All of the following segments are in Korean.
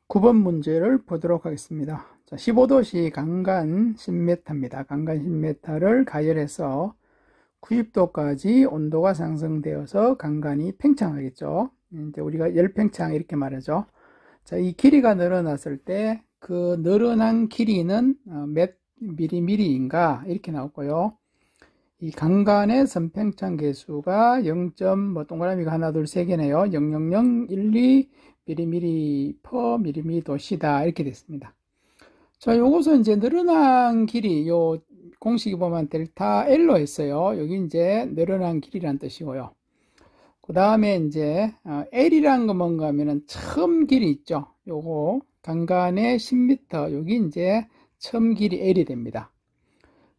9번 문제를 보도록 하겠습니다. 자, 15도씨 강간 10m입니다. 강간 10m를 가열해서 90도까지 온도가 상승되어서 강간이 팽창하겠죠. 이제 우리가 열팽창 이렇게 말하죠. 자, 이 길이가 늘어났을 때 그 늘어난 길이는 몇 미리미리인가 이렇게 나왔고요. 이 강간의 선팽창 계수가 0. 뭐 동그라미가 하나, 둘, 세 개네요. 0.0012 미리미리 퍼 미리미도시다 이렇게 됐습니다. 자, 요것은 이제 늘어난 길이 요 공식이 보면 델타 L로 했어요. 여기 이제 늘어난 길이란 뜻이고요. 그 다음에 이제 L이란 건 뭔가 하면은 처음 길이 있죠. 요거 강간의 10m 여기 이제 처음 길이 L이 됩니다.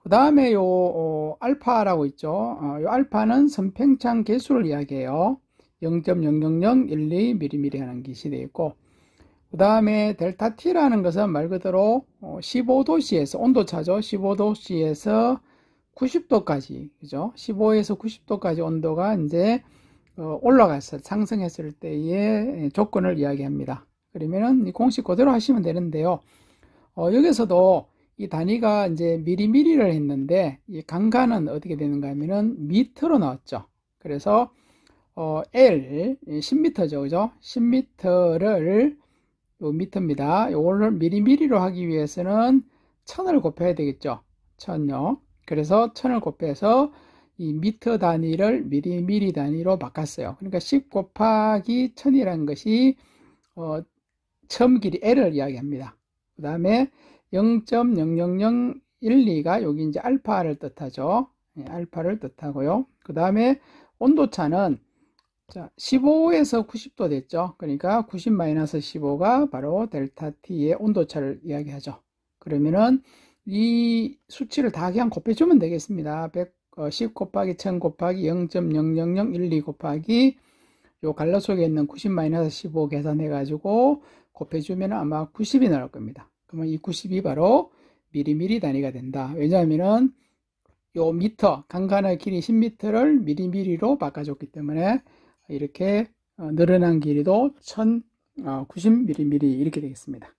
그 다음에 요 알파라고 있죠. 요 알파는 선팽창 개수를 이야기해요. 0.00012mm 하는 것이 되어 있고, 그 다음에 델타 T라는 것은 말 그대로 15도씨에서 온도차죠. 15도씨에서 90도까지, 그죠? 15에서 90도까지 온도가 이제 올라갔을, 상승했을 때의 조건을 이야기합니다. 그러면은 이 공식 그대로 하시면 되는데요. 여기서도 이 단위가 이제 미리미리를 했는데, 이 강간은 어떻게 되는가 하면은 미터로 나왔죠. 그래서 L 10m죠, 그죠? 10m를 요 미터입니다. 요거를 미리미리로 하기 위해서는 1000을 곱해야 되겠죠. 1000요. 그래서 1000을 곱해서 이 미터 단위를 미리미리 단위로 바꿨어요. 그러니까 10 곱하기 1000이라는 것이 처음 길이 L을 이야기합니다. 그 다음에 0.00012가 여기 이제 알파를 뜻하죠. 알파를 뜻하고요. 그 다음에 온도차는 자, 15에서 90도 됐죠. 그러니까 90-15가 바로 델타 T의 온도차를 이야기하죠. 그러면은 이 수치를 다 그냥 곱해주면 되겠습니다. 10 곱하기 1000 곱하기 0.00012 곱하기 요 갈라 속에 있는 90-15 계산해 가지고 곱해주면 아마 90이 나올 겁니다. 그러면 이 90이 바로 미리미리 단위가 된다. 왜냐하면은 요 미터, 강간의 길이 10m를 미리미리로 바꿔줬기 때문에 이렇게 늘어난 길이도 1090mm 이렇게 되겠습니다.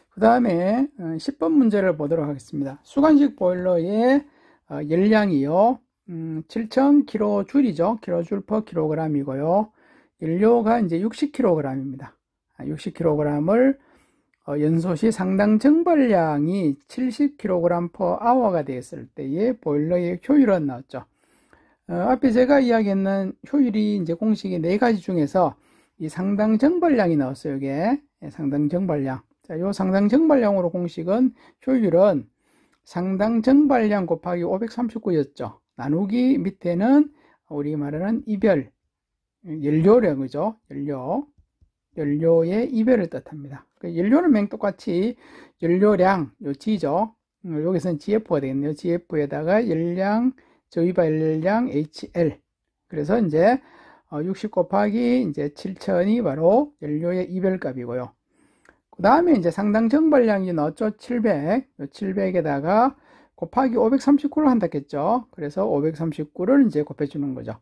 그 다음에 10번 문제를 보도록 하겠습니다. 수간식 보일러의 열량이요 7000kJ이죠. kJ per kg이고요. 연료가 이제 60kg입니다. 60kg을 연소시 상당 증발량이 70kg per hour가 되었을 때의 보일러의 효율은 나왔죠. 앞에 제가 이야기했는 효율이 이제 공식이 4가지 중에서 이 상당 증발량이 나왔어요. 이게 상당 증발량. 자, 요 상당 증발량으로 공식은 효율은 상당 증발량 곱하기 539였죠. 나누기 밑에는 우리 말하는 이별 연료량이죠. 연료의 이별을 뜻합니다. 연료는 맹 똑같이 연료량 요 G죠. 여기서는 GF가 되겠네요. GF에다가 열량 저희바 열량 HL. 그래서 이제 60 곱하기 이제 7000이 바로 연료의 이별값이고요. 그 다음에 이제 상당 증발량이 나왔죠. 700. 700에다가 곱하기 539를 한다겠죠. 그래서 539를 이제 곱해주는 거죠.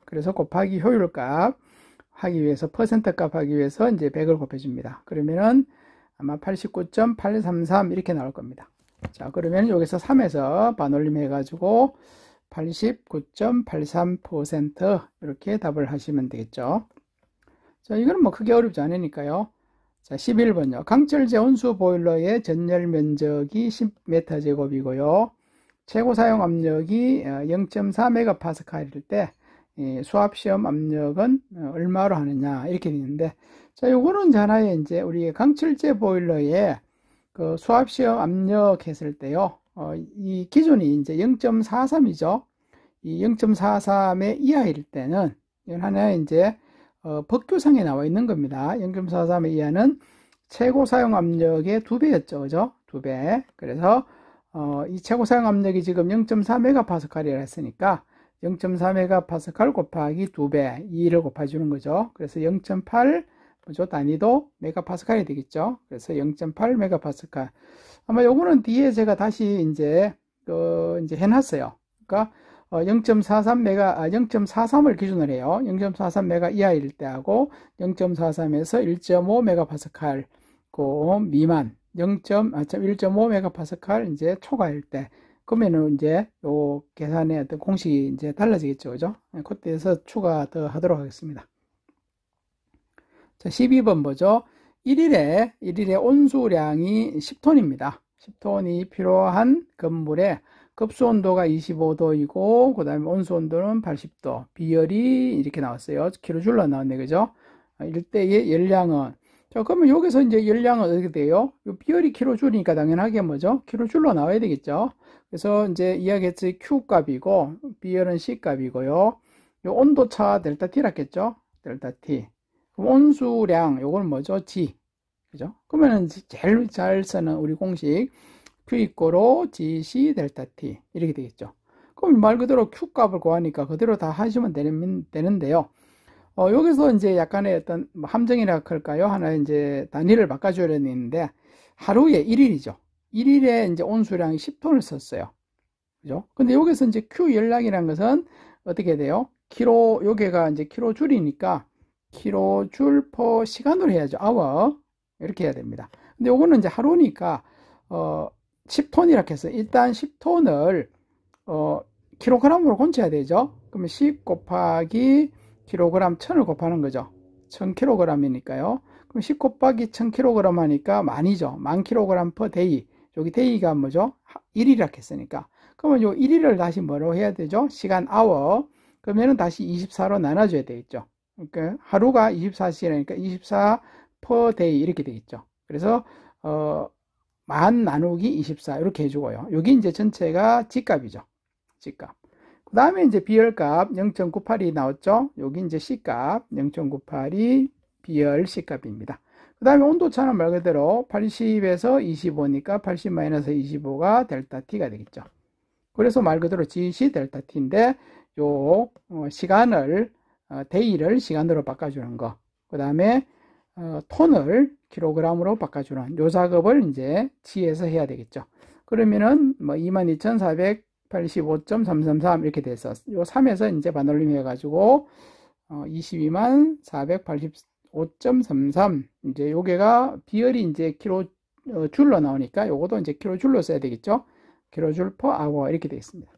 그래서 곱하기 효율값 하기 위해서, 퍼센트 값 하기 위해서 이제 100을 곱해줍니다. 그러면은 아마 89.833 이렇게 나올 겁니다. 자, 그러면 여기서 3에서 반올림 해가지고 89.83% 이렇게 답을 하시면 되겠죠. 자, 이거는 뭐 크게 어렵지 않으니까요. 자, 11번요. 강철제 온수 보일러의 전열 면적이 10m 제곱이고요. 최고 사용 압력이 0.4MPa일 때 수압시험 압력은 얼마로 하느냐 이렇게 되는데, 자, 요거는 하나의 이제 우리 강철제 보일러의 그 수압시험 압력 했을 때요. 이 기준이 이제 0.43이죠. 이 0.43의 이하일 때는 이건 하나의 이제 법규상에 나와 있는 겁니다. 0.43의 이하는 최고 사용 압력의 2배였죠. 그죠? 2배. 그래서 이 최고 사용 압력이 지금 0.4MPa이라 했으니까 0.4MPa 곱하기 2배, 2를 곱해주는 거죠. 그래서 0.8 뭐죠? 단위도 메가파스칼이 되겠죠. 그래서 0.8MPa. 아마 요거는 뒤에 제가 다시 이제 해놨어요. 그러니까 0.43을 기준으로 해요. 0.43메가 이하일 때하고 0.43에서 1.5메가파스칼 그 미만 1.5메가파스칼 이제 초과일 때 그러면은 이제 요 계산의 어떤 공식이 이제 달라지겠죠. 그죠? 그때에서 추가 더 하도록 하겠습니다. 자, 12번 보죠. 1일에 온수량이 10톤입니다. 10톤이 필요한 건물에 급수 온도가 25도이고 그 다음에 온수 온도는 80도, 비열이 이렇게 나왔어요. 킬로줄로 나왔네, 그죠? 일대의 열량은, 자, 그러면 여기서 이제 열량은 어떻게 돼요? 비열이 킬로줄이니까 당연하게 뭐죠? 킬로줄로 나와야 되겠죠? 그래서 이제 이야기했지 Q 값이고 비열은 C 값이고요. 요 온도차 델타 T라겠죠? 델타 T. 그럼 온수량 요건 뭐죠? G. 그죠? 그러면은 제일 잘 쓰는 우리 공식 Q 이꼬로 GC 델타 T 이렇게 되겠죠. 그럼 말 그대로 Q 값을 구하니까 그대로 다 하시면 되는데요. 여기서 이제 약간의 어떤 함정이라 할까요? 하나 이제 단위를 바꿔줘야 되는데 하루에 1일이죠. 1일에 이제 온수량이 10톤을 썼어요. 그죠? 근데 여기서 이제 Q 열량이라는 것은 어떻게 돼요? 여기가 이제 킬로줄이니까 킬로줄 퍼 시간으로 해야죠. 아워. 이렇게 해야 됩니다. 근데 요거는 이제 하루니까 10톤이라고 해서 일단 10톤을 킬로그램으로 고쳐야 되죠. 그러면 10 곱하기 킬로그램 1000을 곱하는 거죠. 1000kg이니까요. 그럼 10 곱하기 1000kg 하니까 만이죠. 1000kg per day. 여기 day가 뭐죠? 1이라고 했으니까. 그러면 요 1일을 다시 뭐로 해야 되죠? 시간 hour. 그러면은 다시 24로 나눠줘야 되겠죠. 그러니까 하루가 24시간이니까 24 per day 이렇게 되겠죠. 그래서 만 나누기 24 이렇게 해주고요. 여기 이제 전체가 G값이죠. G값. 그 다음에 이제 비열값 0.98이 나왔죠. 여기 이제 C값 0.98이 비열 C값입니다. 그 다음에 온도차는 말 그대로 80에서 25니까 80-25가 델타 T가 되겠죠. 그래서 말 그대로 GC 델타 T인데 요 시간을 데이를 시간으로 바꿔주는 거. 그 다음에 톤을 킬로그램으로 바꿔주는 요 작업을 이제 G에서 해야 되겠죠. 그러면은 뭐 22,485.333 이렇게 돼서 요 3에서 이제 반올림 해가지고 22,485.33 이제 요게가 비열이 이제 킬로줄로 나오니까 요것도 이제 킬로줄로 써야 되겠죠. 킬로줄 퍼 아워 이렇게 되겠습니다.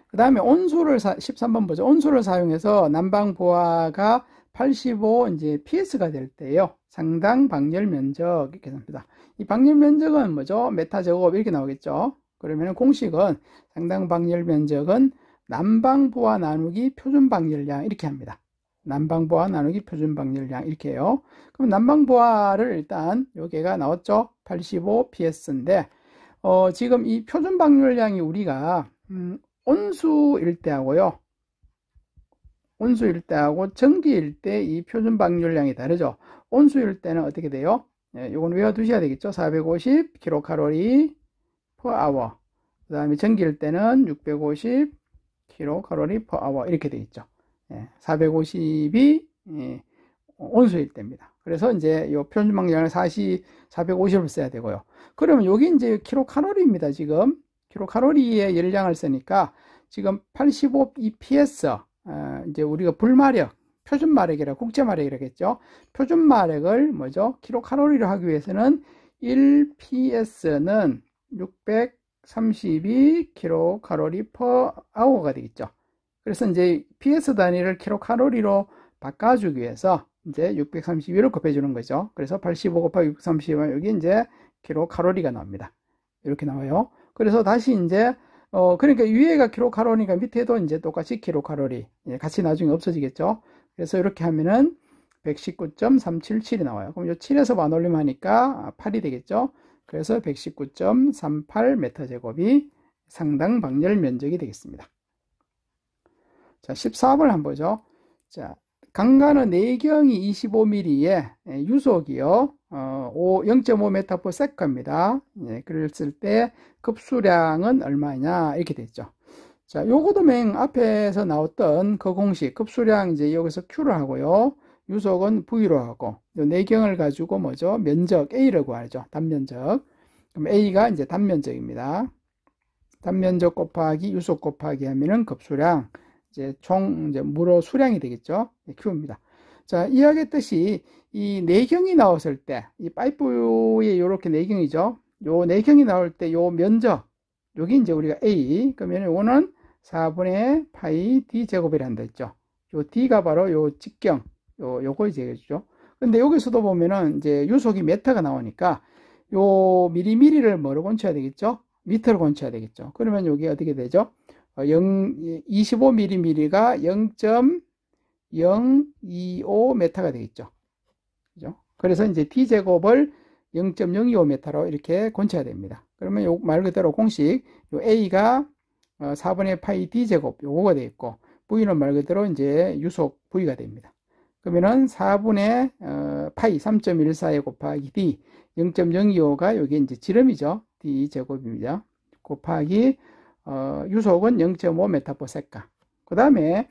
그 다음에 온수를 13번 보죠. 온수를 사용해서 난방 부하가 85 이제 PS가 될 때요. 상당 방열 면적 이렇게 됩니다. 이 방열 면적은 뭐죠? 메타 제곱 이렇게 나오겠죠. 그러면 공식은 상당 방열 면적은 난방 부하 나누기 표준 방열량 이렇게 합니다. 난방 부하 나누기 표준 방열량 이렇게 해요. 그럼 난방 부하를 일단 여기가 나왔죠. 85 PS인데 지금 이 표준 방열량이 우리가 온수일 때하고요. 온수일 때하고 전기일 때 이 표준 방열량이 다르죠. 온수일 때는 어떻게 돼요? 이건 외워두셔야 되겠죠. 450 킬로칼로리 per hour. 그 다음에 전기일 때는 650 킬로칼로리 per hour 이렇게 되겠죠. 450이 온수일 때입니다. 그래서 이제 이 표준 방열량을 450을 써야 되고요. 그러면 여기 이제 킬로칼로리입니다. 지금 킬로칼로리의 열량을 쓰니까 지금 85 EPS 이제 우리가 불마력, 표준마력이라 국제마력이라겠죠. 표준마력을 뭐죠? 킬로칼로리로 하기 위해서는 1PS는 632 킬로칼로리 per hour가 되겠죠. 그래서 이제 PS 단위를 킬로칼로리로 바꿔주기 위해서 이제 632를 곱해주는 거죠. 그래서 85 곱하기 632면 여기 이제 킬로칼로리가 나옵니다. 이렇게 나와요. 그래서 다시 이제 그러니까 위에가 킬로칼로리니까 밑에도 이제 똑같이 킬로칼로리 같이 나중에 없어지겠죠. 그래서 이렇게 하면은 119.377이 나와요. 그럼 이 7에서 반올림 하니까 8이 되겠죠. 그래서 119.38m 제곱이 상당 방열 면적이 되겠습니다. 자, 14번 한번 보죠. 자, 강간의 내경이 25mm에 유속이요. 0.5m/s입니다. 그랬을 때 급수량은 얼마냐 이렇게 됐죠. 자, 요거도 맨 앞에서 나왔던 그 공식 급수량 이제 여기서 Q를 하고요. 유속은 V로 하고 요 내경을 가지고 뭐죠? 면적 A라고 하죠. 단면적. 그럼 A가 이제 단면적입니다. 단면적 곱하기 유속 곱하기 하면은 급수량, 이제 총 이제 물어 수량이 되겠죠. Q입니다. 자, 이야기했듯이 이 내경이 나왔을 때, 이 파이프에 이렇게 내경이죠. 요 내경이 나올 때 요 면적, 여기 이제 우리가 A, 그러면 요거는 4분의 파이 D 제곱이란다 했죠. 요 D가 바로 요 직경, 요거 이제 해주죠. 근데 여기서도 보면은 이제 유속이 미터가 나오니까 요 미리미리를 뭐로 곤쳐야 되겠죠? 미터로 곤쳐야 되겠죠. 그러면 여기 어떻게 되죠? 25mm가 0.025m가 되겠죠. 그죠? 그래서 이제 D제곱을 0.025m로 이렇게 곤쳐야 됩니다. 그러면 요 말 그대로 공식, 요 A가 4분의 파이 D제곱, 요거가 되겠고, V는 말 그대로 이제 유속 V가 됩니다. 그러면은 4분의 파이 3.14에 곱하기 D 0.025가 여기 이제 지름이죠. D 제곱입니다. 곱하기 유속은 0.5m/s. 그 다음에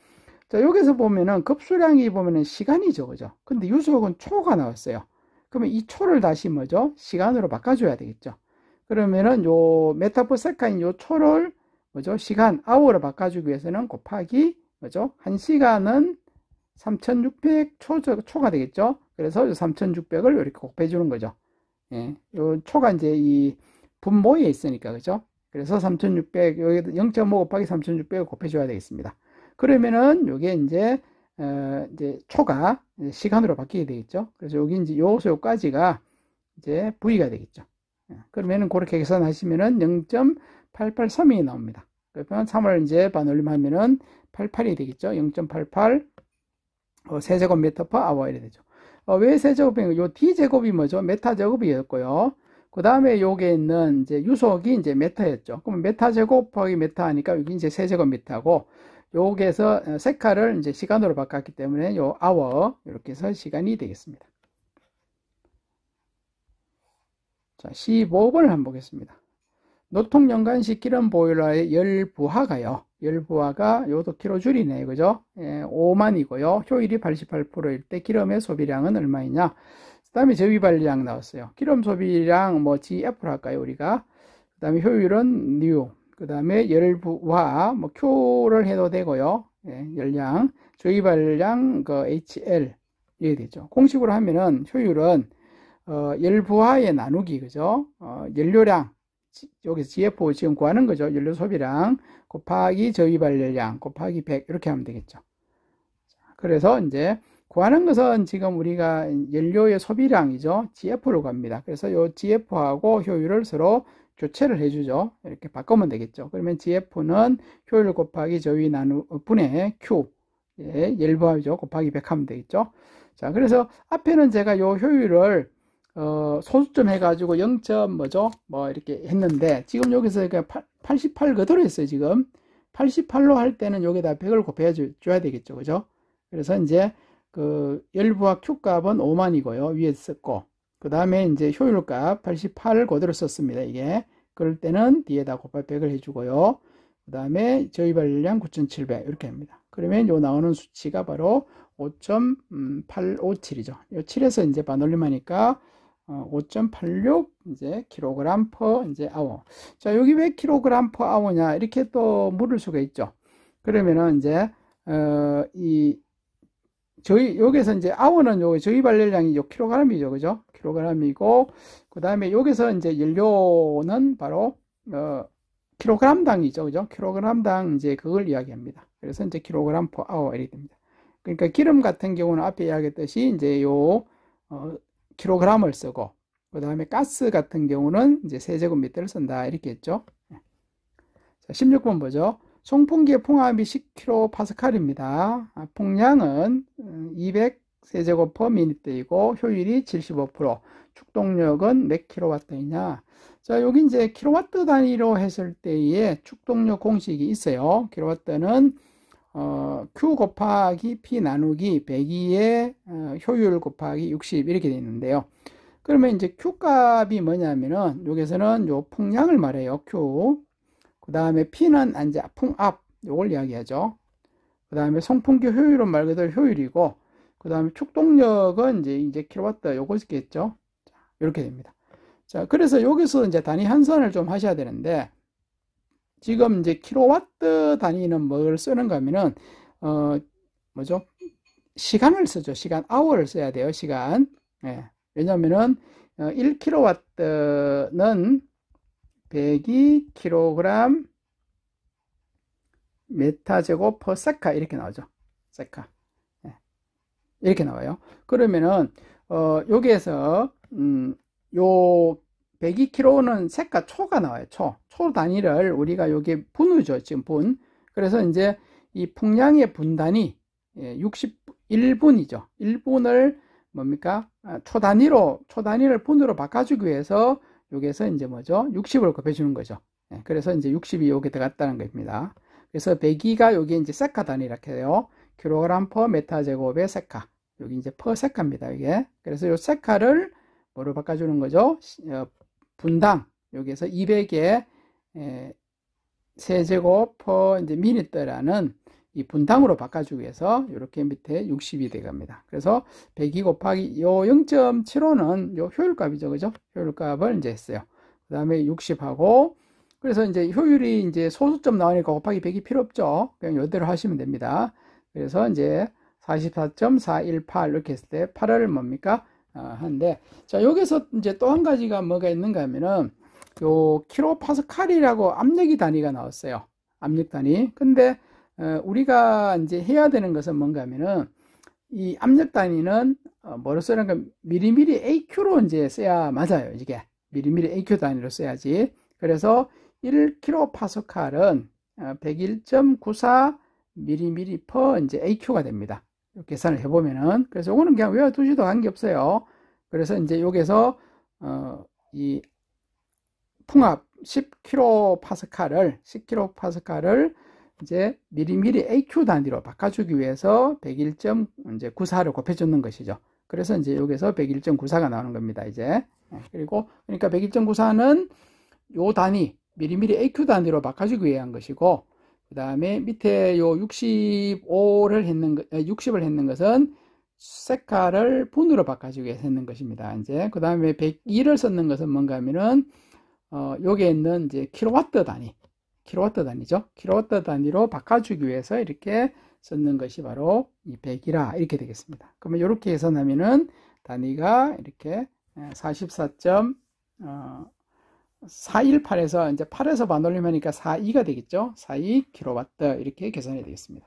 자, 여기서 보면은 급수량이 보면은 시간이죠. 그죠? 근데 유속은 초가 나왔어요. 그러면 이 초를 다시 뭐죠? 시간으로 바꿔줘야 되겠죠. 그러면은 요 메타포세카인 요 초를 뭐죠? 시간, 아워로 바꿔주기 위해서는 곱하기 뭐죠? 1시간은 3600 초가 되겠죠. 그래서 3600을 이렇게 곱해주는 거죠. 예, 요 초가 이제 이 분모에 있으니까, 그죠? 그래서 3600, 여기 0.5 곱하기 3600을 곱해줘야 되겠습니다. 그러면은 요게 이제 초가 시간으로 바뀌게 되겠죠. 그래서 여기 이제 요소까지가 이제 V가 되겠죠. 그러면은 그렇게 계산하시면은 0.883이 나옵니다. 그러면 3을 이제 반올림하면은 88이 되겠죠. 0.88 세제곱미터 per hour 이래 되죠. 왜 세제곱이면 요 D제곱이 뭐죠? 메타제곱이었고요. 그 다음에 요게 있는 이제 유속이 이제 메타였죠. 그럼 메타제곱 곱하기 메타 하니까 여기 이제 세제곱미터고, 여기에서 세카를 이제 시간으로 바꿨기 때문에 요 hour 이렇게 해서 시간이 되겠습니다. 자, 15번을 한번 보겠습니다. 노통 연관식 기름 보일러의 열 부하가요. 열 부하가 요도 킬로줄이네, 그죠? 5만이고요. 효율이 88%일 때 기름의 소비량은 얼마이냐? 그 다음에 저위발량 나왔어요. 기름 소비량 뭐 GF로 할까요, 우리가? 그 다음에 효율은 뉴. 그 다음에 열부하, 뭐 Q를 해도 되고요. 열량, 저위발량 그 HL 이게 되죠. 공식으로 하면은 효율은 열부하의 나누기, 그죠? 연료량, 여기서 GF 지금 구하는 거죠. 연료 소비량 곱하기 저위발열량 곱하기 100 이렇게 하면 되겠죠. 그래서 이제 구하는 것은 지금 우리가 연료의 소비량이죠. GF로 갑니다. 그래서 이 GF하고 효율을 서로 교체를 해주죠. 이렇게 바꾸면 되겠죠. 그러면 GF는 효율 곱하기 저위 분의 Q, 열부하죠. 곱하기 100 하면 되겠죠. 자, 그래서 앞에는 제가 이 효율을 소수점 해가지고 0. 뭐죠? 뭐 이렇게 했는데, 지금 여기서 88 그대로 했어요. 지금 88로 할 때는 여기다 100을 곱해 줘야 되겠죠. 그죠? 그래서 이제 그 열부하 Q 값은 5만이고요. 위에 썼고, 그 다음에 이제 효율값 88 그대로 썼습니다. 이게 그럴 때는 뒤에다 곱하기 100을 해주고요. 그 다음에 저위발량 9700 이렇게 합니다. 그러면 요 나오는 수치가 바로 5.857이죠. 요 7에서 이제 반올림하니까 5.86 이제 킬로그램 퍼 이제 아워. 자, 여기 왜 킬로그램 퍼 아워냐 이렇게 또 물을 수가 있죠. 그러면은 이제 여기서 이제 아워는 요 저희 발열량이 요 킬로그램이죠, 그죠? 킬로그램이고, 그 다음에 여기서 이제 연료는 바로 킬로그램당이죠, 그죠? 킬로그램당 이제 그걸 이야기합니다. 그래서 이제 킬로그램 퍼 아워 이렇게 됩니다. 그러니까 기름 같은 경우는 앞에 이야기했듯이 이제 요 킬로그램을 쓰고, 그 다음에 가스 같은 경우는 이제 세제곱미터를 쓴다 이렇게 했죠. 자, 16번 보죠. 송풍기의 풍압이 10kPa입니다. 풍량은 200 세제곱 퍼 미니트이고 효율이 75%, 축동력은 몇 킬로와트이냐? 자, 여기 이제 킬로와트 단위로 했을 때의 축동력 공식이 있어요. 킬로와트는 Q 곱하기 P 나누기 102의 효율 곱하기 60 이렇게 되어 있는데요. 그러면 이제 Q 값이 뭐냐면은 여기서는 요 풍량을 말해요. Q. 그 다음에 P는 이제 풍압 요걸 이야기하죠. 그 다음에 송풍기 효율은 말 그대로 효율이고, 그 다음에 축동력은 이제 킬로와트 요거겠죠. 이렇게 됩니다. 자, 그래서 여기서 이제 단위 환산을 좀 하셔야 되는데, 지금 이제 킬로와트 단위는 뭘 쓰는 거면은, 뭐죠? 시간을 쓰죠. 시간, hour를 써야 돼요. 시간. 예. 왜냐면은, 1킬로와트는 102kg 메타제곱 per 세카 이렇게 나오죠. 세카. 예. 이렇게 나와요. 그러면은, 여기에서, 요 102kg는 세카 초가 나와요. 초 단위를 우리가 여기 분우죠. 지금 분. 그래서 이제 이 풍량의 분단위 61분이죠. 1분을 뭡니까? 초 단위를 분으로 바꿔주기 위해서 여기에서 이제 뭐죠? 60을 곱해주는 거죠. 그래서 이제 60이 여기 들어갔다는 겁니다. 그래서 102가 여기 이제 세카 단위 이렇게 해요. 킬로그램 퍼 메타 제곱의 세카. 여기 이제 퍼 세카입니다. 이게. 그래서 요 세카를 뭐로 바꿔주는 거죠? 분당. 여기에서 200에 세제곱 퍼 이제 미니트라는 이 분당으로 바꿔주기 위해서 이렇게 밑에 60이 돼갑니다. 그래서 102 곱하기 요 0.75는 요 효율값이죠. 그죠? 효율값을 이제 했어요. 그 다음에 60하고, 그래서 이제 효율이 이제 소수점 나오니까 곱하기 100이 필요 없죠. 그냥 이대로 하시면 됩니다. 그래서 이제 44.418 이렇게 했을 때 8을 뭡니까? 하는데, 자, 여기서 이제 또 한 가지가 뭐가 있는가 하면은, 요 킬로파스칼이라고 압력이 단위가 나왔어요. 압력 단위. 근데, 우리가 이제 해야 되는 것은 뭔가 하면은, 이 압력 단위는, 뭐로 쓰는가, 미리미리 AQ로 이제 써야 맞아요. 이게. 미리미리 AQ 단위로 써야지. 그래서 1킬로파스칼은 101.94 미리미리 퍼 이제 AQ가 됩니다. 계산을 해보면은. 그래서 이거는 그냥 외워두셔도 관계없어요. 그래서 이제 여기서 이 풍압 10kPa를 이제 미리미리 AQ 단위로 바꿔주기 위해서 101.94를 곱해주는 것이죠. 그래서 이제 여기서 101.94가 나오는 겁니다. 이제. 그리고 그러니까 101.94는 요 단위 미리미리 AQ 단위로 바꿔주기 위한 것이고, 그 다음에 밑에 요 60을 했는 것은 세카를 분으로 바꿔주기 위해서 했는 것입니다. 이제 그 다음에 102를 썼는 것은 뭔가 하면은 여기에 있는 이제 킬로와트 단위죠. 킬로와트 단위로 바꿔주기 위해서 이렇게 썼는 것이 바로 이 100이라 이렇게 되겠습니다. 그러면 이렇게 계산하면은 단위가 이렇게 44.418에서 이제 8에서 반올림하니까 42가 되겠죠. 42kW 이렇게 계산이 되겠습니다.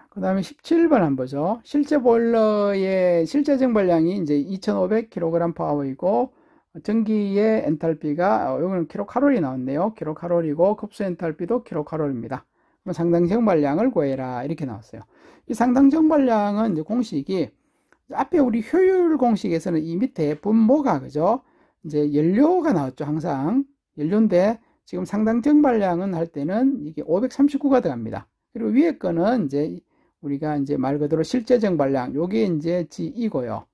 그 다음에 17번 한번 보죠. 실제 보일러의 실제 증발량이 이제 2500kg/h이고, 전기의 엔탈피가, 여기는 킬로칼로리 나왔네요. 킬로칼로리고, 급수 엔탈피도 킬로칼로리입니다. 그럼 상당 증발량을 구해라. 이렇게 나왔어요. 이 상당 증발량은 이제 공식이, 앞에 우리 효율 공식에서는 이 밑에 분모가, 그죠? 이제 연료가 나왔죠. 항상. 연료인데, 지금 상당 증발량은 할 때는 이게 539가 들어갑니다. 그리고 위에 거는 이제 우리가 이제 말 그대로 실제 증발량, 요게 이제 G이고요.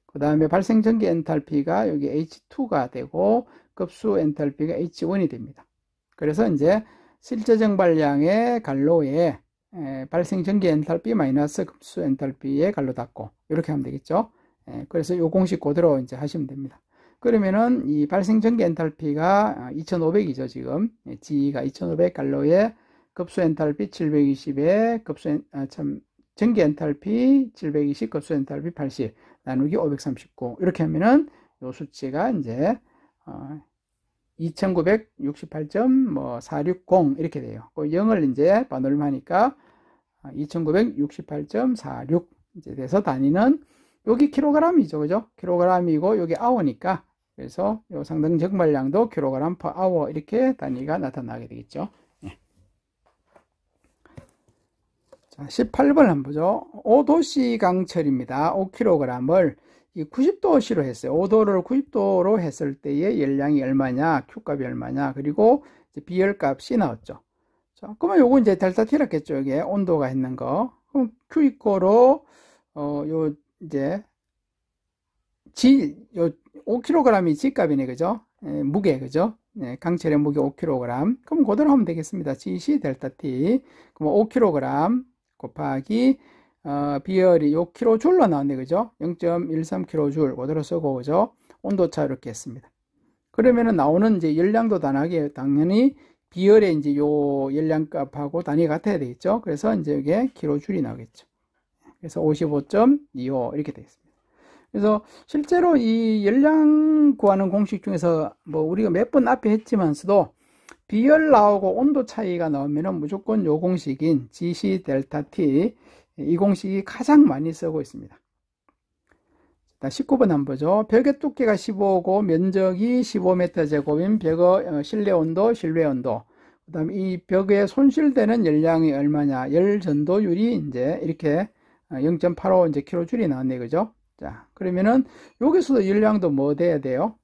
그 다음에 발생 전기 엔탈피가 여기 H2가 되고, 급수 엔탈피가 H1이 됩니다. 그래서 이제 실제 증발량의 갈로에 발생 전기 엔탈피 마이너스 급수 엔탈피의 갈로 닫고, 이렇게 하면 되겠죠. 그래서 요 공식 그대로 이제 하시면 됩니다. 그러면은 이 발생 전기 엔탈피가 2500이죠, 지금. G가 2500 갈로에 급수 엔탈피 720에 전기 엔탈피 720, 급수 엔탈피 80 나누기 539 이렇게 하면은 요 수치가 이제 2968.460 이렇게 돼요. 그 0을 이제 반올림하니까 2968.46 이제 돼서 단위는 여기 킬로그램이죠, 그죠? 킬로그램이고 여기 아워니까, 그래서 요 상당 증발량도 킬로그램 퍼 아워 이렇게 단위가 나타나게 되겠죠. 18번 한번 보죠. 5도씨 강철입니다. 5kg을 90도씨로 했어요. 5도를 90도로 했을 때의 열량이 얼마냐, Q값이 얼마냐, 그리고 이제 비열값이 나왔죠. 자, 그러면 요거 이제 델타 T라 했겠죠. 여기에 온도가 했는 거. 그럼 Q 이꼬로, 요, 이제, 요 5kg이 G값이네, 그죠? 무게, 그죠? 강철의 무게 5kg. 그럼 그대로 하면 되겠습니다. GC 델타 T. 그럼 5kg 곱하기 비열이 요 킬로줄로 나왔네, 그죠? 0.13kJ 그대로 쓰고, 그죠? 온도차 이렇게 했습니다. 그러면은 나오는 이제 열량도 당연히 비열의 이제 요 열량값하고 단위가 같아야 되겠죠. 그래서 이제 이게 킬로줄이 나오겠죠. 그래서 55.25 이렇게 되겠습니다. 그래서 실제로 이 열량 구하는 공식 중에서 뭐 우리가 몇 번 앞에 했지만서도 비열 나오고 온도 차이가 나오면은 무조건 요 공식인 GC 델타 T 이 공식이 가장 많이 쓰고 있습니다. 19번 한번 보죠. 벽의 두께가 15고 면적이 15m 제곱인 벽의 실내 온도, 실외 온도. 그 다음에 이 벽에 손실되는 열량이 얼마냐? 열 전도율이 이제 이렇게 0.85 이제 킬로줄이 나왔네, 그죠? 자, 그러면은 여기서도 열량도 뭐 돼야 돼요?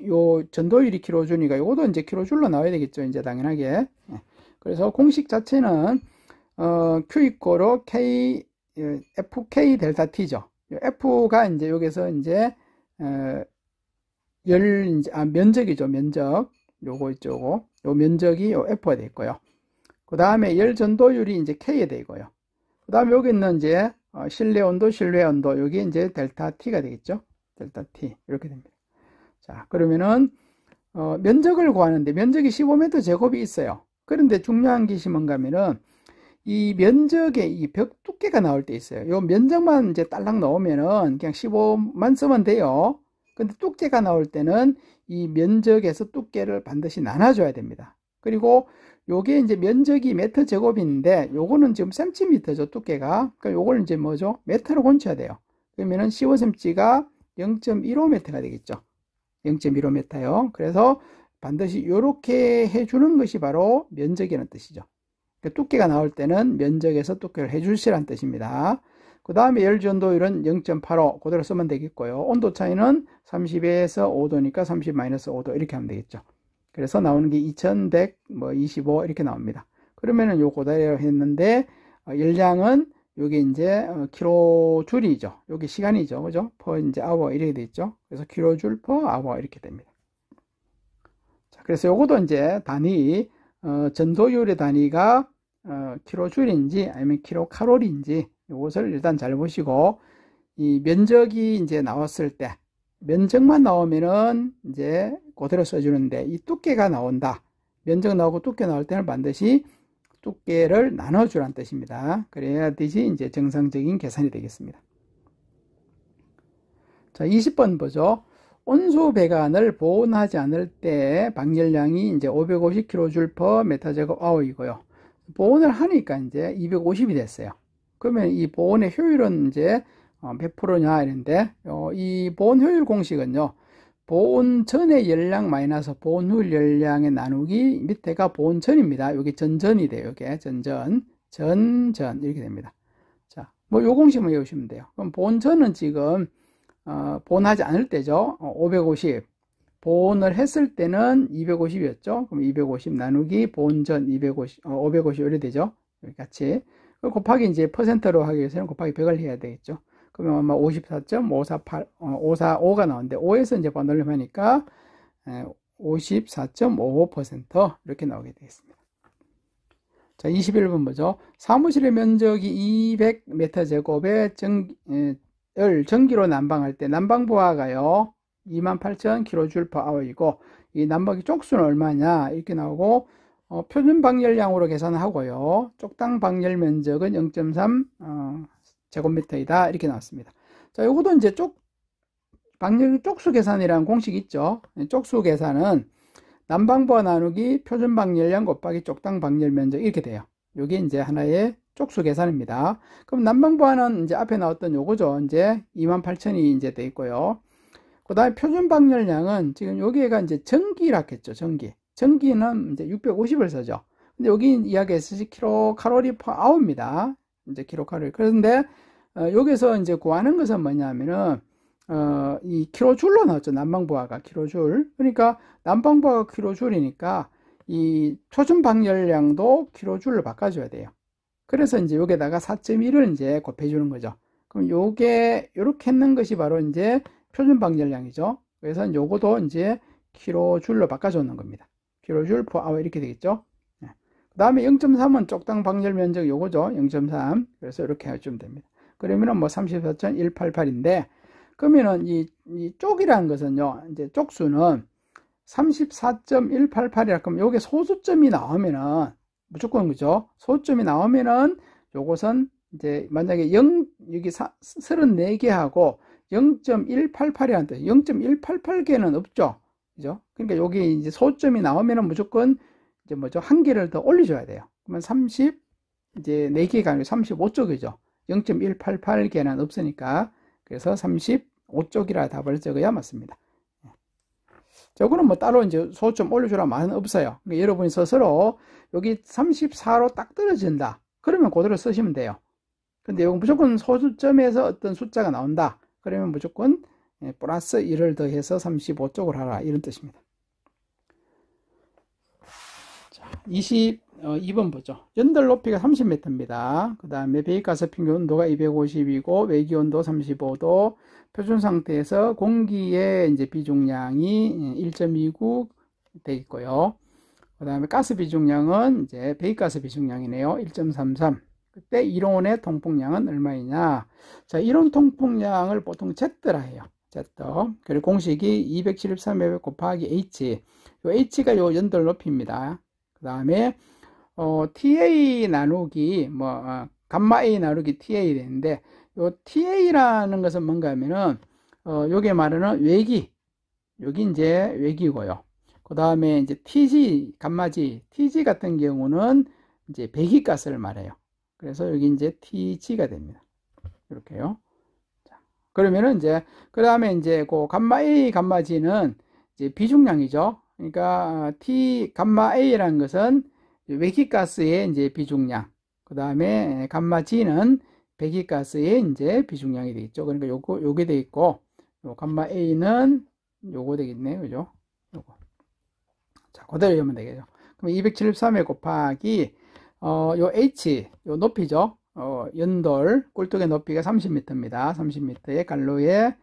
요 전도율이 킬로줄이니까 요것도 이제 킬로줄로 나와야 되겠죠, 이제 당연하게. 그래서 공식 자체는 Q 이꼬로 K FK 델타 T죠. F가 이제 여기서 이제 면적이죠, 면적. 요거 있죠, 요 면적이 요 F가 돼 있고요. 그 다음에 열 전도율이 이제 K에 돼 있고요. 그 다음에 여기 있는 이제 실내 온도, 실외 온도, 여기 이제 델타 T가 되겠죠. 델타 T 이렇게 됩니다. 자, 그러면은 면적을 구하는데 면적이 15m 제곱이 있어요. 그런데 중요한 것이 뭔가 하면은 이 면적에 이 벽 두께가 나올 때 있어요. 요 면적만 이제 딸랑 넣으면은 그냥 15만 쓰면 돼요. 근데 두께가 나올 때는 이 면적에서 두께를 반드시 나눠줘야 됩니다. 그리고 요게 이제 면적이 미터 제곱인데 요거는 지금 센티미터죠, 두께가. 그러니까 요걸 이제 뭐죠? 미터로 고쳐야 돼요. 그러면은 15cm가 0.15m가 되겠죠. 0.15m요. 그래서 반드시 요렇게 해주는 것이 바로 면적이라는 뜻이죠. 두께가 나올 때는 면적에서 두께를 해주시라는 뜻입니다. 그 다음에 열 전도율은 0.85 그대로 쓰면 되겠고요. 온도 차이는 30에서 5도니까 30-5도 이렇게 하면 되겠죠. 그래서 나오는 게 2125 이렇게 나옵니다. 그러면은 요 그대로 했는데 열량은 요게 이제 킬로줄이죠. 요게 시간이죠, 그죠? 퍼 이제 아워 이렇게 돼 있죠. 그래서 킬로줄 퍼 아워 이렇게 됩니다. 자, 그래서 요것도 이제 단위 전도율의 단위가 킬로줄인지 아니면 킬로칼로리인지 이것을 일단 잘 보시고, 이 면적이 이제 나왔을 때 면적만 나오면은 이제 그대로 써주는데 이 두께가 나온다, 면적 나오고 두께 나올 때는 반드시 두께를 나눠주라는 뜻입니다. 그래야 되지 이제 정상적인 계산이 되겠습니다. 자, 20번 보죠. 온수 배관을 보온하지 않을 때 방열량이 이제 550kJ/m제곱아워이고요. 보온을 하니까 이제 250이 됐어요. 그러면 이 보온의 효율은 이제 몇 프로냐 이런데, 이 보온 효율 공식은요, 보온 전의 열량 마이너스 보온 후 열량의 나누기 밑에가 보온 전입니다. 여기 전전이 돼요. 이게 전전 이렇게 됩니다. 자, 뭐 요 공식만 외우시면 돼요. 그럼 보온 전은 지금 보온하지 않을 때죠. 550. 보온을 했을 때는 250이었죠. 그럼 250 나누기 보온전 550 이렇게 되죠. 여기 같이. 곱하기 이제 퍼센트로 하기 위해서는 곱하기 100을 해야 되겠죠. 그러면 아마 54.545가 나오는데 5에서 이제 반올림 하니까 54.55% 이렇게 나오게 되겠습니다. 자, 21번 보죠. 사무실의 면적이 200m 제곱에 전기로 난방할 때 난방부하가요 28,000kJ/h이고 이 난방기 쪽수는 얼마냐 이렇게 나오고 표준 방열량으로 계산하고요. 쪽당 방열 면적은 0.3 제곱미터이다 이렇게 나왔습니다. 자, 요것도 이제 방열 쪽수 계산이라는 공식이 있죠. 쪽수 계산은 난방부하 나누기 표준 방열량 곱하기 쪽당 방열 면적 이렇게 돼요. 요게 이제 하나의 쪽수 계산입니다. 그럼 난방부하는 이제 앞에 나왔던 요거죠. 이제 28,000이 이제 돼 있고요. 그 다음에 표준 방열량은 지금 여기가 이제 전기라 했죠. 전기는 이제 650을 쓰죠. 근데 여기 이야기했듯이 킬로칼로리 퍼 아워입니다. 이제 킬로칼로리. 그런데 여기서 이제 구하는 것은 뭐냐면은 이 킬로줄로 나왔죠. 난방부하가 킬로줄. 그러니까 난방부하가 킬로줄이니까 이 표준 방열량도 킬로줄로 바꿔줘야 돼요. 그래서 이제 여기다가 4.1을 이제 곱해주는 거죠. 그럼 요게 요렇게 했는 것이 바로 이제 표준 방열량이죠. 그래서 요거도 이제 킬로줄로 바꿔주는 겁니다. 킬로줄 per hour 이렇게 되겠죠. 그 다음에 0.3은 쪽당 방열 면적 요거죠. 0.3. 그래서 이렇게 해주면 됩니다. 그러면은 뭐 34.188인데, 그러면은 이 쪽이라는 것은요, 이제 쪽수는 34.188이라 그러면 요게 소수점이 나오면은 무조건 그죠? 소수점이 나오면은 요것은 이제 만약에 0 여기 34개 하고 0.188이라는 뜻. 0.188개는 없죠. 그죠? 그러니까 여기 이제 소수점이 나오면은 무조건 이제 뭐죠? 한 개를 더 올려줘야 돼요. 그러면 이제 4개가 아니고 35쪽이죠. 0.188개는 없으니까. 그래서 35쪽이라 답을 적어야 맞습니다. 저거는 뭐 따로 이제 소수점 올려주라 말은 없어요. 그러니까 여러분이 스스로 여기 34로 딱 떨어진다. 그러면 그대로 쓰시면 돼요. 근데 이건 무조건 소수점에서 어떤 숫자가 나온다. 그러면 무조건 플러스 1을 더해서 35쪽을 하라. 이런 뜻입니다. 자, 22번 보죠. 연돌 높이가 30m입니다. 그 다음에 배기가스 평균 온도가 250이고 외기 온도 35도, 표준 상태에서 공기의 이제 비중량이 1.29 되겠고요. 그 다음에 가스 비중량은 이제 배기가스 비중량이네요. 1.33. 그때 1온의 통풍량은 얼마이냐? 자, 1온 통풍량을 보통 Z라 해요. Z. 그리고 공식이 273회 곱하기 H. 요 H가 요 연돌 높이입니다. 그 다음에 TA 나누기 감마 A 나누기 TA 되는데 요 TA라는 것은 뭔가 하면은 요게 말하는 외기. 여기 이제 외기고요. 그 다음에 이제 TG 감마G TG 같은 경우는 이제 배기가스를 말해요. 그래서 여기 이제 TG가 됩니다. 이렇게요. 자, 그러면은 이제 그 다음에 이제 그 감마 A 감마 G는 이제 비중량이죠. 그러니까 감마 A라는 것은 외기가스의 이제 비중량. 그 다음에 감마 G는 배기가스의 이제 비중량이 되겠죠. 그러니까 요게 돼 있고, 요 감마 A는 요거 되겠네요. 그죠? 요거. 자, 그대로 하면 되겠죠. 그럼 273에 곱하기 요 H, 요 높이죠. 연돌, 꿀뚝의 높이가 30m입니다. 30m의 갈로에,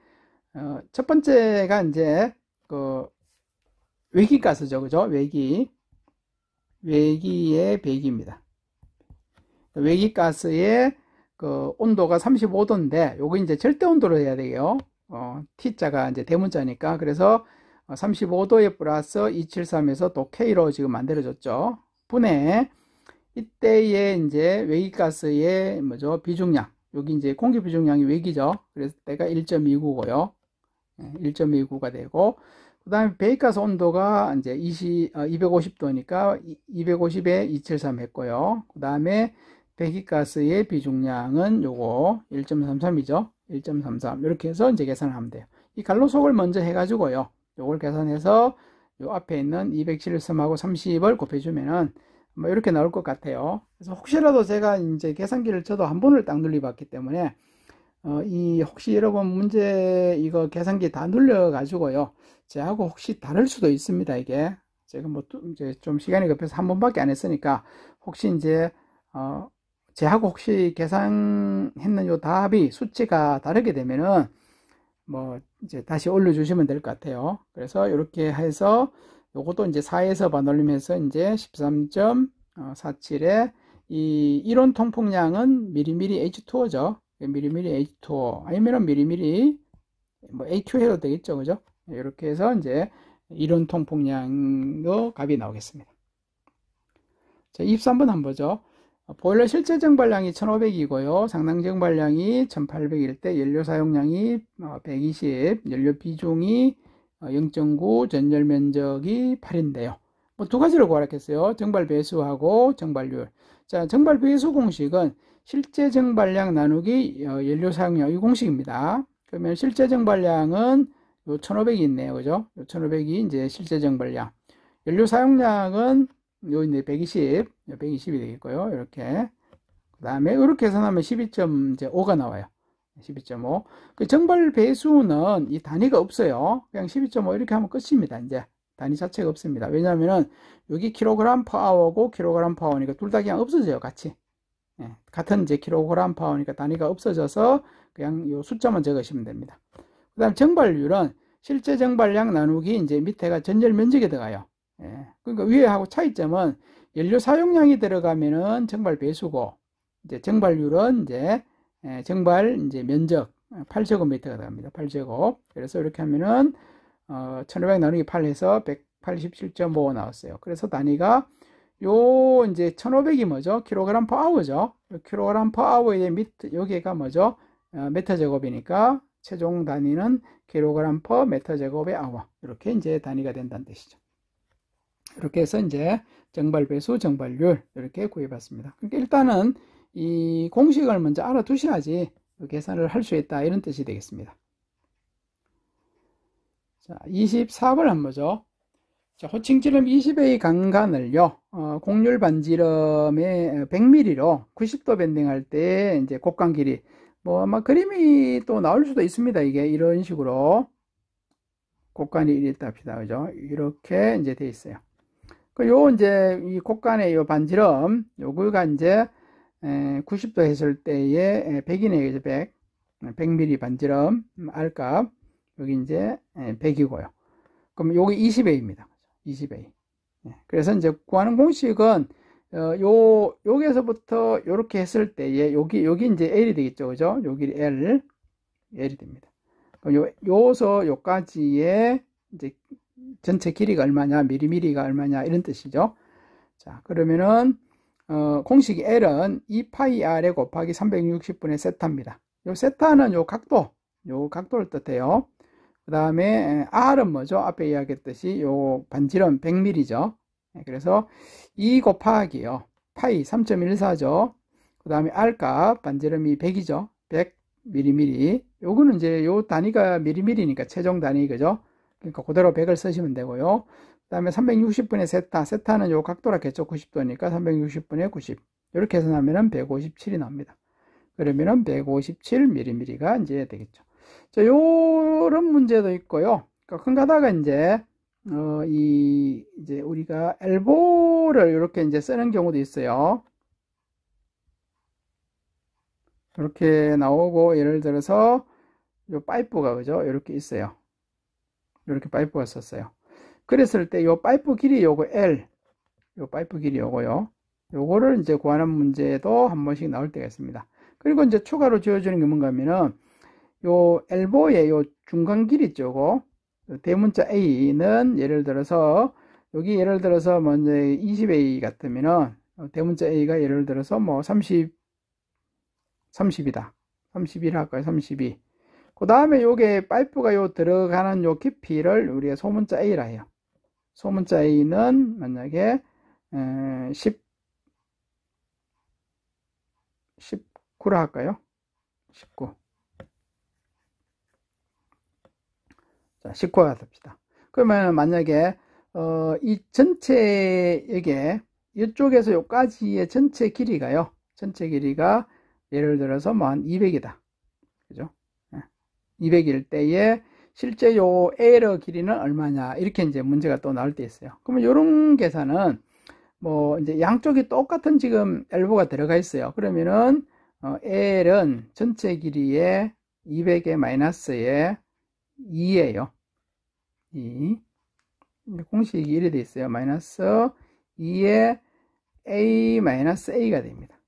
첫 번째가 이제, 외기가스죠. 그죠? 외기의 배기입니다. 외기가스의 온도가 35도인데, 요거 이제 절대 온도로 해야 돼요. T자가 이제 대문자니까. 그래서 35도에 플러스 273에서 또 K로 지금 만들어졌죠. 분해. 이때의 이제 외기가스의 비중량. 여기 이제 공기 비중량이 외기죠. 그래서 때가 1.29고요. 1.29가 되고, 그 다음에 배기가스 온도가 이제 250도니까 250에 273 했고요. 그 다음에 배기가스의 비중량은 요거 1.33이죠. 1.33. 이렇게 해서 이제 계산을 하면 돼요. 이 갈로속을 먼저 해가지고요. 요걸 계산해서 요 앞에 있는 273하고 30을 곱해주면은 뭐 이렇게 나올 것 같아요. 그래서 혹시라도 제가 이제 계산기를 저도 한 번을 딱 눌려봤기 때문에 혹시 여러분 문제 이거 계산기 다 눌려가지고요. 제하고 혹시 다를 수도 있습니다. 이게 제가 이제 좀 시간이 급해서 한 번밖에 안 했으니까 혹시 이제 제하고 혹시 계산했는 요 답이 수치가 다르게 되면은 이제 다시 올려주시면 될 것 같아요. 그래서 이렇게 해서 요것도 이제 4에서 반올림해서 이제 13.47에 이 이론 통풍량은 미리미리 H2O죠. 미리미리 H2O 아니면은 미리미리 A2 해도 되겠죠. 그죠? 이렇게 해서 이제 이론 통풍량의 값이 나오겠습니다. 자, 23번 한번 보죠. 보일러 실제 증발량이 1500이고요. 상당 증발량이 1800일 때 연료 사용량이 120, 연료 비중이 0.9, 전열 면적이 8인데요. 두 가지를 구하랬겠어요. 증발 배수하고 증발률. 자, 증발 배수 공식은 실제 증발량 나누기 연료 사용량 이 공식입니다. 그러면 실제 증발량은 요 1500이 있네요. 그죠? 요 1500이 이제 실제 증발량. 연료 사용량은 요 이제 120이 되겠고요. 이렇게. 그 다음에 이렇게 계산하면 12.5가 나와요. 12.5. 그 증발 배수는 이 단위가 없어요. 그냥 12.5 이렇게 하면 끝입니다. 이제 단위 자체가 없습니다. 왜냐하면 여기 킬로그램 파워고 킬로그램 파워니까 둘 다 그냥 없어져요. 같이. 예, 같은 이제 킬로그램 파워니까 단위가 없어져서 그냥 요 숫자만 적으시면 됩니다. 그 다음 증발률은 실제 증발량 나누기 이제 밑에가 전열 면적에 들어가요. 예, 그러니까 위에하고 차이점은 연료 사용량이 들어가면은 증발 배수고 이제 증발률은 이제 증발 이제 면적 8제곱미터가 들어갑니다. 8제곱. 그래서 이렇게 하면은 1500 나누기 8 해서 287.5 나왔어요. 그래서 단위가 요 이제 1500이 뭐죠? 킬로그램 퍼 아워죠. 킬로그램 퍼 아워의 미터, 여기가 뭐죠? 미터 제곱이니까 최종 단위는 킬로그램 퍼 미터 제곱의 아워. 이렇게 이제 단위가 된다는 뜻이죠. 이렇게 해서 이제 정발 배수, 정발률 이렇게 구해봤습니다. 그러니까 일단은 이 공식을 먼저 알아두셔야지 계산을 할 수 있다 이런 뜻이 되겠습니다. 자, 24번 한번 보죠. 자, 호칭지름 20의 강간을요, 곡률 반지름의 100mm로 90도 밴딩할 때 이제 곡간 길이 뭐 아마 그림이 또 나올 수도 있습니다. 이게 이런 식으로 곡간이 이랬다 합시다. 그죠? 이렇게 이제 돼 있어요. 요 이제 이 곡간의 요 반지름 요거가 이제 90도 했을 때의 100이네요. 100mm 반지름 R값 여기 이제 100이고요. 그럼 요게 20A입니다. 20A. 그래서 이제 구하는 공식은 여기에서부터 요렇게 했을 때에 여기 이제 L이 되겠죠. 그죠? 여기 L이 됩니다. 그럼 요까지의 이제 전체 길이가 얼마냐, 미리미리가 얼마냐 이런 뜻이죠. 자, 그러면은 공식 L은 2파이 곱하기 360분의 세타입니다. 요 세타는 요 각도를 뜻해요. 그 다음에 R은 뭐죠? 앞에 이야기했듯이 요 반지름 100mm죠. 그래서 2 곱하기요. 파이 3.14죠. 그 다음에 R값 반지름이 100이죠. 100mm. 요거는 이제 요 단위가 mm니까 최종 단위 그죠? 그러니까 그대로 100을 쓰시면 되고요. 그 다음에 360분의 세타는 요 각도라 했죠. 90도니까 360분의 90. 이렇게 해서 나면은 157이 나옵니다. 그러면은 157mm가 이제 되겠죠. 자, 요런 문제도 있고요. 그러니까 큰 가다가 이제 이제 우리가 엘보를 이렇게 이제 쓰는 경우도 있어요. 이렇게 나오고 예를 들어서 요 파이프가 그죠? 이렇게 있어요. 이렇게 파이프가 썼어요. 그랬을 때 요 파이프 길이 요거 L, 요 파이프 길이 요거요. 요거를 이제 구하는 문제도 한 번씩 나올 때가 있습니다. 그리고 이제 추가로 지어주는 게 뭔가 하면은 요 엘보의 요 중간 길이 있죠. 요거 대문자 A는 예를 들어서 여기 예를 들어서 먼저 20A 같으면은 대문자 A가 예를 들어서 뭐 30이다. 31 할까요? 32. 그 다음에 요게 파이프가 요 들어가는 요 깊이를 우리가 소문자 A라 해요. 소문자 A는 만약에 19라 할까요? 19. 자, 19가 됩시다. 그러면 만약에 이 전체에게 이쪽에서 여기까지의 전체 길이가요. 전체 길이가 예를 들어서 뭐 한 200이다. 그죠? 200일 때에 실제 요 L의 길이는 얼마냐 이렇게 이제 문제가 또 나올 때 있어요. 그러면 이런 계산은 뭐 이제 양쪽이 똑같은 지금 엘보가 들어가 있어요. 그러면은 L은 전체 길이의 200의 마이너스의 2예요. 2. 공식이 이래 돼 있어요. 마이너스 2의 A 마이너스 A가 됩니다.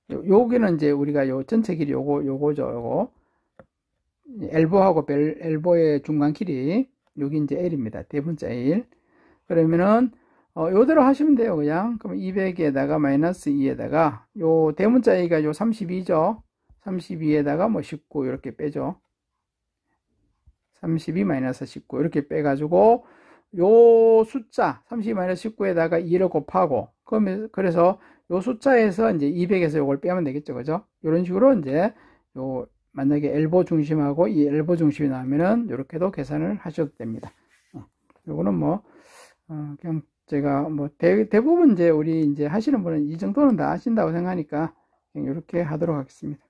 여기는 이제 우리가 요 전체 길이 요거죠. 요거. 엘보하고 엘보의 중간 길이 여기 이제 L입니다. 대분자 L. 그러면은 요대로 하시면 돼요. 그냥 그럼 200에다가 마이너스 2에다가 요 대문자 A가 요 32죠. 32에다가 뭐 19 이렇게 빼죠. 32 마이너스 19 이렇게 빼가지고 요 숫자 32 마이너스 19에다가 2를 곱하고 그래서 요 숫자에서 이제 200에서 요걸 빼면 되겠죠. 그죠? 이런 식으로 이제 요 만약에 엘보 중심하고 이 엘보 중심이 나오면은 이렇게도 계산을 하셔도 됩니다. 요거는 뭐 그냥 제가 뭐 대부분 이제 우리 이제 하시는 분은 이 정도는 다 하신다고 생각하니까 그냥 이렇게 하도록 하겠습니다.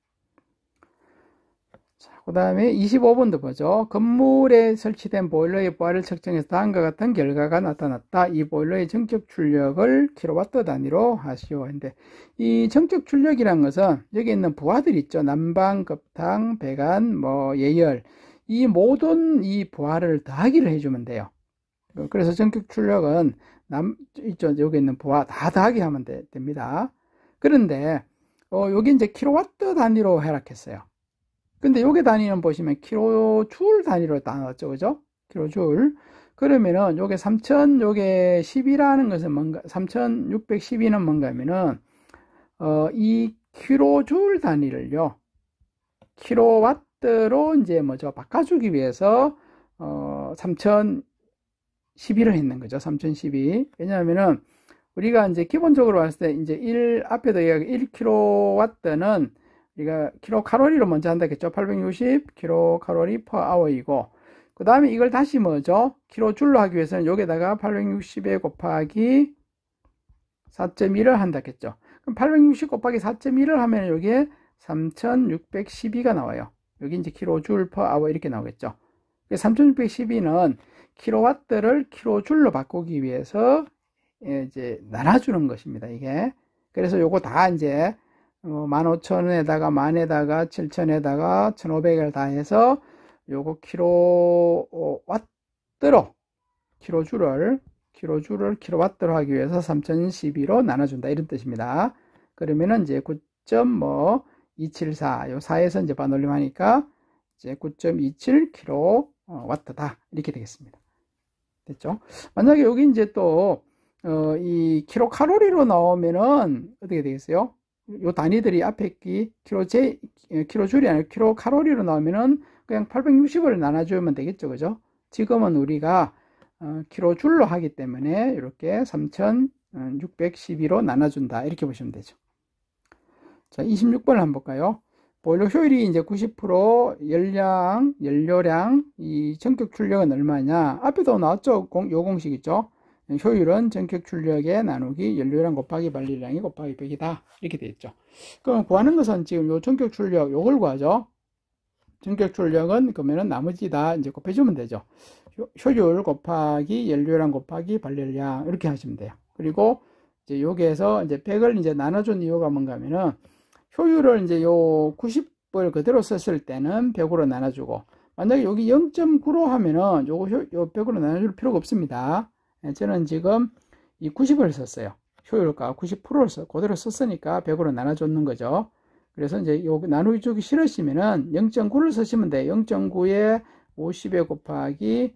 자, 그 다음에 25번도 보죠. 건물에 설치된 보일러의 부하를 측정해서 다음과 같은 결과가 나타났다. 이 보일러의 전격 출력을 킬로와트 단위로 하시오. 근데 이 전격 출력이란 것은 여기 있는 부하들 있죠. 난방, 급탕, 배관, 뭐 예열 이 모든 이 부하를 더하기를 해주면 돼요. 그래서 전격 출력은 있죠. 여기 있는 부하 다 더하기 하면 됩니다. 그런데 여기 이제 킬로와트 단위로 해락했어요. 근데 요게 단위는 보시면 킬로줄 단위로 나왔죠. 그죠? 킬로줄. 그러면은 요게 3000, 요게 10이라는 것은 뭔가, 3612는 뭔가 하면은, 이 킬로줄 단위를요, 킬로와트로 이제 뭐죠, 바꿔주기 위해서, 3012를 했는 거죠. 3012. 왜냐하면은, 우리가 이제 기본적으로 봤을 때, 이제 앞에도 1kW는 우리가 킬로칼로리로 먼저 한다겠죠. 860 킬로칼로리 per hour이고, 그 다음에 이걸 다시 뭐죠? 킬로줄로 하기 위해서는 여기다가 860에 곱하기 4.1을 한다겠죠. 그럼 860 곱하기 4.1을 하면 여기에 3612가 나와요. 여기 이제 킬로줄 per hour 이렇게 나오겠죠. 3612는 킬로와트를 킬로줄로 바꾸기 위해서 이제 나눠주는 것입니다. 이게. 그래서 요거 다 이제 15,000원에다가 만에다가 7,000에다가 1,500을 다 해서 요거 킬로와트로 킬로줄을 킬로와트로 하기 위해서 3012로 나눠준다 이런 뜻입니다. 그러면은 이제 9.274 요 4에서 이제 반올림하니까 이제 9.27 킬로와트다 이렇게 되겠습니다. 됐죠? 만약에 여기 이제 또 이 킬로칼로리로 나오면은 어떻게 되겠어요? 요 단위들이 앞에 킬로줄이 아니라 킬로칼로리로 나오면은 그냥 860을 나눠주면 되겠죠. 그죠? 지금은 우리가 킬로줄로 하기 때문에 이렇게 3612로 나눠준다. 이렇게 보시면 되죠. 자, 26번을 한번 볼까요? 보일러 효율이 이제 90%, 연료량, 이 전격 출력은 얼마냐? 앞에도 나왔죠? 요 공식 있죠? 효율은 전격 출력에 나누기 연료량 곱하기 발열량이 곱하기 100이다. 이렇게 되어 있죠. 그럼 구하는 것은 지금 요 전격 출력, 요걸 구하죠. 전격 출력은 그러면은 나머지 다 이제 곱해주면 되죠. 효율 곱하기 연료량 곱하기 발열량 이렇게 하시면 돼요. 그리고 이제 여기에서 이제 100을 이제 나눠준 이유가 뭔가 하면은 효율을 이제 요 90을 그대로 썼을 때는 100으로 나눠주고 만약에 여기 0.9로 하면은 요 100으로 나눠줄 필요가 없습니다. 저는 지금 이 90을 썼어요. 효율가 90%를 그대로 썼으니까 100으로 나눠줬는 거죠. 그래서 이제 요 나누기 싫으시면은 0.9를 쓰시면 돼요. 0.9에 50에 곱하기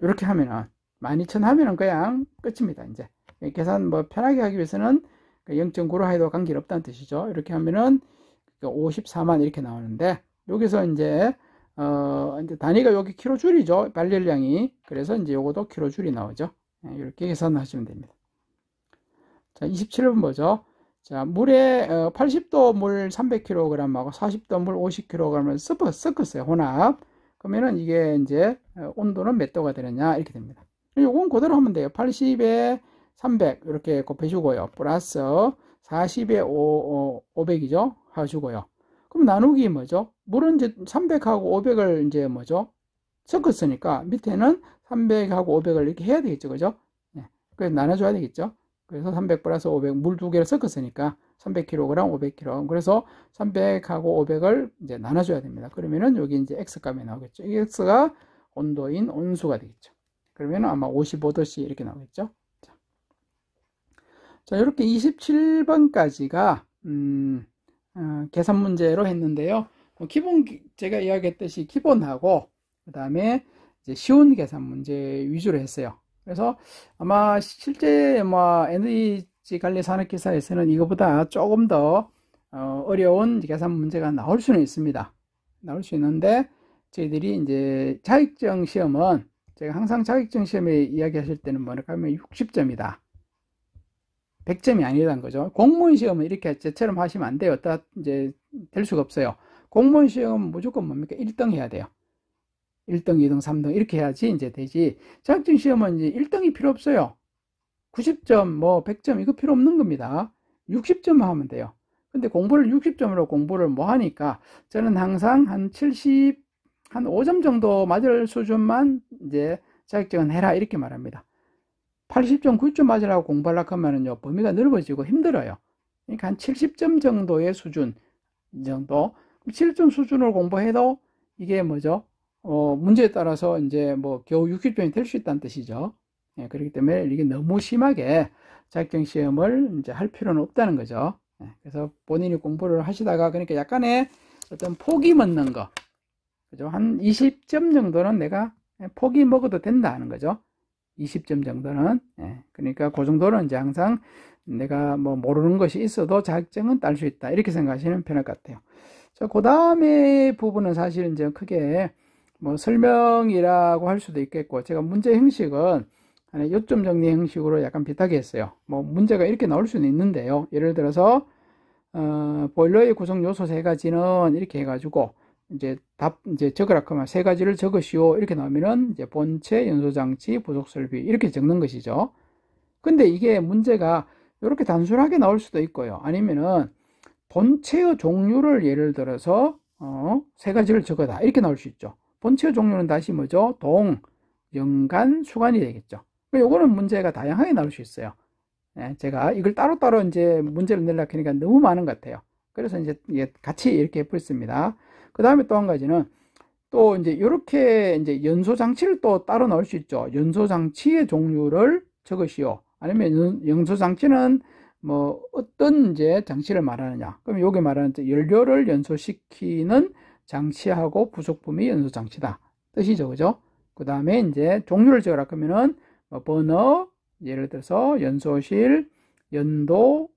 이렇게 하면은 12,000 하면은 그냥 끝입니다. 이제 계산 뭐 편하게 하기 위해서는 0.9로 해도 관계가 없다는 뜻이죠. 이렇게 하면은 54만 이렇게 나오는데 여기서 이제 단위가 여기 킬로줄이죠. 발열량이. 그래서 이제 요것도 킬로줄이 나오죠. 이렇게 계산하시면 됩니다. 자, 27번 뭐죠? 자, 물에 80도 물 300kg하고 40도 물 50kg을 섞었어요. 혼합. 그러면은 이게 이제 온도는 몇 도가 되느냐 이렇게 됩니다. 요건 그대로 하면 돼요. 80에 300 이렇게 곱해주고요. 플러스 40에 500이죠. 해주고요. 그럼 나누기 뭐죠? 물은 이제 300하고 500을 이제 뭐죠? 섞었으니까 밑에는 300하고 500을 이렇게 해야 되겠죠. 그죠? 네. 그래서 나눠줘야 되겠죠. 그래서 300 플러스 500 물 두 개를 섞었으니까 300kg, 500kg. 그래서 300하고 500을 이제 나눠줘야 됩니다. 그러면은 여기 이제 X 값이 나오겠죠. 이 X가 온도인 온수가 되겠죠. 그러면은 아마 55도씨 이렇게 나오겠죠. 자, 이렇게 27번까지가 계산 문제로 했는데요. 제가 이야기했듯이 기본하고 그 다음에 이제 쉬운 계산 문제 위주로 했어요. 그래서 아마 실제 뭐 에너지 관리 산업기사에서는 이거보다 조금 더 어려운 계산 문제가 나올 수는 있습니다. 나올 수 있는데 저희들이 이제 자격증 시험은 제가 항상 자격증 시험에 이야기하실 때는 뭐랄까 하면 60점이다. 100점이 아니라는 거죠. 공무원 시험은 이렇게 저처럼 하시면 안 돼요. 이제 될 수가 없어요. 공무원 시험은 무조건 뭡니까? 1등 해야 돼요. 1등, 2등, 3등 이렇게 해야지 이제 되지. 자격증 시험은 이제 1등이 필요 없어요. 90점, 뭐 100점 이거 필요 없는 겁니다. 60점만 하면 돼요. 근데 공부를 60점으로 공부를 뭐 하니까 저는 항상 한 70, 한 5점 정도 맞을 수준만 이제 자격증은 해라 이렇게 말합니다. 80점, 90점 맞으라고 공부하려고 하면은요, 범위가 넓어지고 힘들어요. 그러니까 한 70점 정도의 수준 정도. 70점 수준을 공부해도 이게 뭐죠? 문제에 따라서 이제 뭐 겨우 60점이 될 수 있다는 뜻이죠. 예, 그렇기 때문에 이게 너무 심하게 자격증 시험을 이제 할 필요는 없다는 거죠. 예, 그래서 본인이 공부를 하시다가 그러니까 약간의 어떤 포기 먹는 거. 그죠? 한 20점 정도는 내가 포기 먹어도 된다 하는 거죠. 20점 정도는. 그러니까 그 정도는 이제 항상 내가 뭐 모르는 것이 있어도 자격증은 딸 수 있다. 이렇게 생각하시면 편할 것 같아요. 자, 그 다음에 부분은 사실 이제 크게 뭐 설명이라고 할 수도 있겠고, 제가 문제 형식은 요점 정리 형식으로 약간 비슷하게 했어요. 뭐 문제가 이렇게 나올 수는 있는데요. 예를 들어서 보일러의 구성 요소 세 가지는 이렇게 해가지고 이제 적으라 하면 세 가지를 적으시오 이렇게 나오면은 이제 본체, 연소장치, 부속 설비 이렇게 적는 것이죠. 근데 이게 문제가 이렇게 단순하게 나올 수도 있고요. 아니면은 본체의 종류를 예를 들어서 세 가지를 적어다 이렇게 나올 수 있죠. 본체의 종류는 다시 뭐죠? 동, 연간, 수간이 되겠죠. 요거는 문제가 다양하게 나올 수 있어요. 제가 이걸 따로따로 이제 문제를 내려고 하니까 너무 많은 것 같아요. 그래서 이제 같이 이렇게 해보겠습니다. 그 다음에 또 한 가지는 또 이제 이렇게 이제 연소 장치를 또 따로 넣을 수 있죠. 연소 장치의 종류를 적으시오. 아니면 연소 장치는 뭐 어떤 이제 장치를 말하느냐. 그럼 여기 말하는 연료를 연소시키는 장치하고 부속품이 연소 장치다. 뜻이죠, 그죠? 그 다음에 이제 종류를 적으라 하면은 버너, 예를 들어서 연소실, 연도,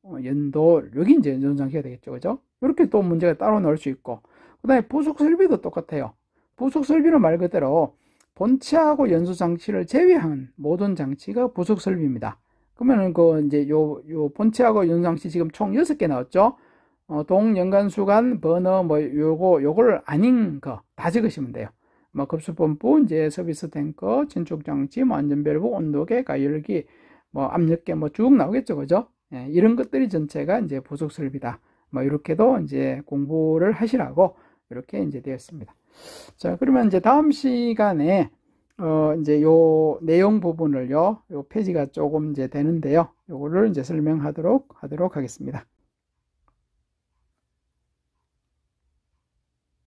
여기 이제 연소 장치가 되겠죠, 그죠? 이렇게 또 문제가 따로 나올 수 있고, 그 다음에 부속 설비도 똑같아요. 부속 설비는 말 그대로 본체하고 연소 장치를 제외한 모든 장치가 부속 설비입니다. 그러면은 이제 요 본체하고 연소 장치 지금 총 6개 나왔죠? 동, 연간, 수간, 버너, 뭐 요걸 아닌 거 다 적으시면 돼요. 뭐 급수펌프, 이제 서비스 탱커, 진축 장치, 뭐 안전밸브, 온도계, 가열기, 뭐 압력계 뭐 쭉 나오겠죠, 그죠? 이런 것들이 전체가 이제 부속 설비다. 뭐 이렇게도 이제 공부를 하시라고 이렇게 이제 되었습니다. 자, 그러면 이제 다음 시간에 이제 요 내용 부분을요, 요 페이지가 조금 이제 되는데요. 요거를 이제 설명하도록 하겠습니다.